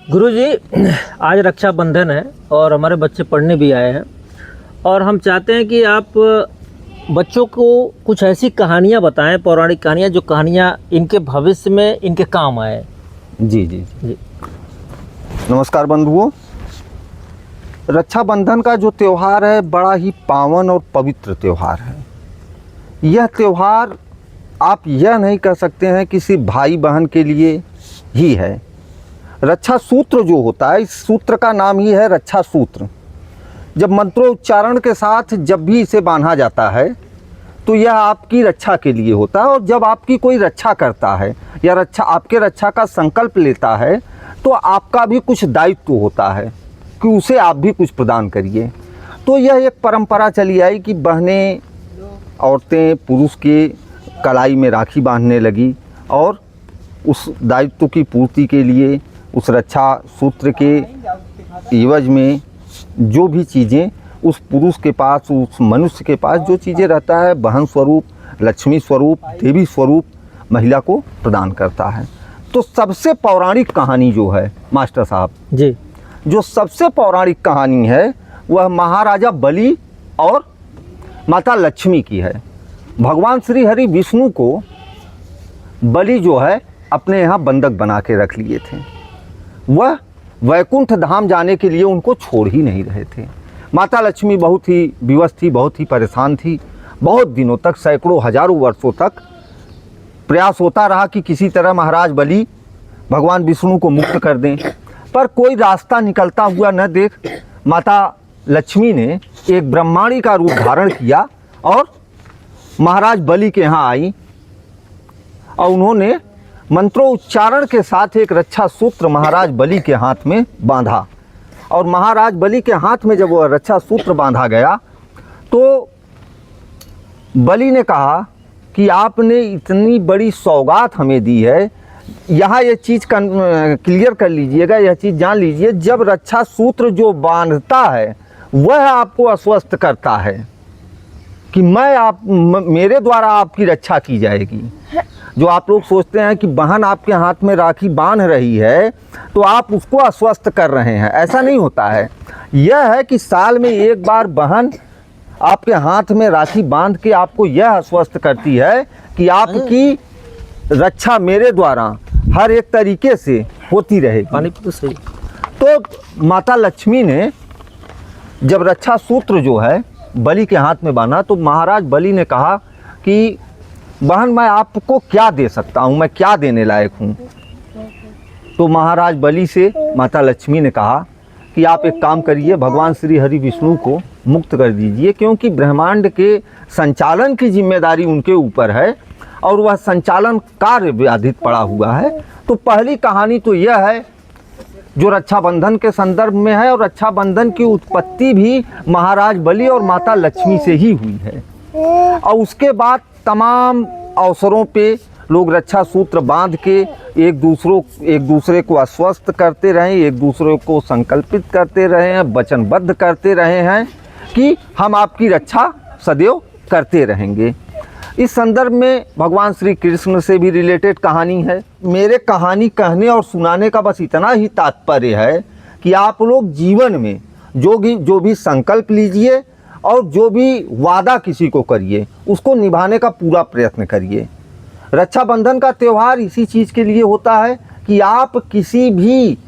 गुरुजी, आज रक्षाबंधन है और हमारे बच्चे पढ़ने भी आए हैं और हम चाहते हैं कि आप बच्चों को कुछ ऐसी कहानियाँ बताएं, पौराणिक कहानियाँ, जो कहानियाँ इनके भविष्य में इनके काम आए। जी जी जी। नमस्कार बंधुओं। रक्षाबंधन का जो त्यौहार है बड़ा ही पावन और पवित्र त्यौहार है। यह त्यौहार आप यह नहीं कह सकते हैं कि सिर्फ भाई बहन के लिए ही है। रक्षा सूत्र जो होता है, इस सूत्र का नाम ही है रक्षा सूत्र। जब मंत्रोच्चारण के साथ जब भी इसे बांधा जाता है तो यह आपकी रक्षा के लिए होता है, और जब आपकी कोई रक्षा करता है या आपके रक्षा का संकल्प लेता है तो आपका भी कुछ दायित्व होता है कि उसे आप भी कुछ प्रदान करिए। तो यह एक परंपरा चली आई कि बहनें, औरतें पुरुष के कलाई में राखी बांधने लगी और उस दायित्व की पूर्ति के लिए उस रक्षा सूत्र के एवज में जो भी चीज़ें उस पुरुष के पास, उस मनुष्य के पास जो चीज़ें रहता है, बहन स्वरूप, लक्ष्मी स्वरूप, देवी स्वरूप महिला को प्रदान करता है। तो सबसे पौराणिक कहानी जो है मास्टर साहब जी, जो सबसे पौराणिक कहानी है वह महाराजा बलि और माता लक्ष्मी की है। भगवान श्री हरि विष्णु को बलि जो है अपने यहाँ बंधक बना के रख लिए थे। वह वैकुंठ धाम जाने के लिए उनको छोड़ ही नहीं रहे थे। माता लक्ष्मी बहुत ही विवश थी, बहुत ही परेशान थी। बहुत दिनों तक, सैकड़ों हजारों वर्षों तक प्रयास होता रहा कि किसी तरह महाराज बलि भगवान विष्णु को मुक्त कर दें, पर कोई रास्ता निकलता हुआ न देख माता लक्ष्मी ने एक ब्रह्माणी का रूप धारण किया और महाराज बलि के यहाँ आई और उन्होंने मंत्रोच्चारण के साथ एक रक्षा सूत्र महाराज बलि के हाथ में बांधा। और महाराज बलि के हाथ में जब वह रक्षा सूत्र बांधा गया तो बलि ने कहा कि आपने इतनी बड़ी सौगात हमें दी है, यहाँ ये चीज़ क्लियर कर लीजिएगा, यह चीज़ जान लीजिए, जब रक्षा सूत्र जो बांधता है वह आपको अस्वस्थ करता है कि मेरे द्वारा आपकी रक्षा की जाएगी। जो आप लोग सोचते हैं कि बहन आपके हाथ में राखी बांध रही है तो आप उसको अस्वस्थ कर रहे हैं, ऐसा नहीं होता है। यह है कि साल में एक बार बहन आपके हाथ में राखी बांध के आपको यह आश्वस्त करती है कि आपकी रक्षा मेरे द्वारा हर एक तरीके से होती रहेगी। पानी तो सही। तो माता लक्ष्मी ने जब रक्षा सूत्र जो है बलि के हाथ में बांधा तो महाराज बलि ने कहा कि बहन मैं आपको क्या दे सकता हूँ, मैं क्या देने लायक हूँ। तो महाराज बलि से माता लक्ष्मी ने कहा कि आप एक काम करिए, भगवान श्री हरि विष्णु को मुक्त कर दीजिए, क्योंकि ब्रह्मांड के संचालन की जिम्मेदारी उनके ऊपर है और वह संचालन कार्य व्याधित पड़ा हुआ है। तो पहली कहानी तो यह है जो रक्षाबंधन के संदर्भ में है, और रक्षाबंधन की उत्पत्ति भी महाराज बलि और माता लक्ष्मी से ही हुई है। और उसके बाद तमाम अवसरों पे लोग रक्षा सूत्र बांध के एक दूसरे को आश्वस्त करते रहे, एक दूसरे को संकल्पित करते रहे हैं, वचनबद्ध करते रहे हैं कि हम आपकी रक्षा सदैव करते रहेंगे। इस संदर्भ में भगवान श्री कृष्ण से भी रिलेटेड कहानी है। मेरे कहानी कहने और सुनाने का बस इतना ही तात्पर्य है कि आप लोग जीवन में जो भी संकल्प लीजिए और जो भी वादा किसी को करिए उसको निभाने का पूरा प्रयत्न करिए। रक्षाबंधन का त्यौहार इसी चीज़ के लिए होता है कि आप किसी भी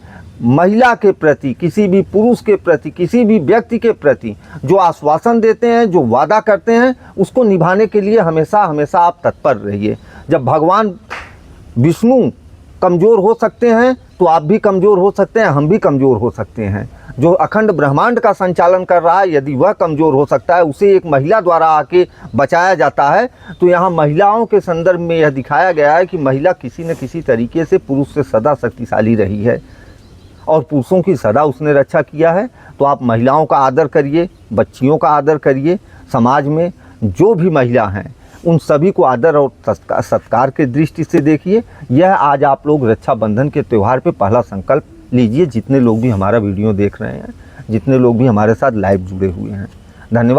महिला के प्रति, किसी भी पुरुष के प्रति, किसी भी व्यक्ति के प्रति जो आश्वासन देते हैं, जो वादा करते हैं, उसको निभाने के लिए हमेशा हमेशा आप तत्पर रहिए। जब भगवान विष्णु कमज़ोर हो सकते हैं तो आप भी कमज़ोर हो सकते हैं, हम भी कमज़ोर हो सकते हैं। जो अखंड ब्रह्मांड का संचालन कर रहा है, यदि वह कमज़ोर हो सकता है, उसे एक महिला द्वारा आके बचाया जाता है। तो यहाँ महिलाओं के संदर्भ में यह दिखाया गया है कि महिला किसी न किसी तरीके से पुरुष से सदा शक्तिशाली रही है और पुरुषों की सदा उसने रक्षा किया है। तो आप महिलाओं का आदर करिए, बच्चियों का आदर करिए। समाज में जो भी महिला हैं उन सभी को आदर और सत्कार के दृष्टि से देखिए। यह आज आप लोग रक्षाबंधन के त्यौहार पे पहला संकल्प लीजिए। जितने लोग भी हमारा वीडियो देख रहे हैं, जितने लोग भी हमारे साथ लाइव जुड़े हुए हैं, धन्यवाद।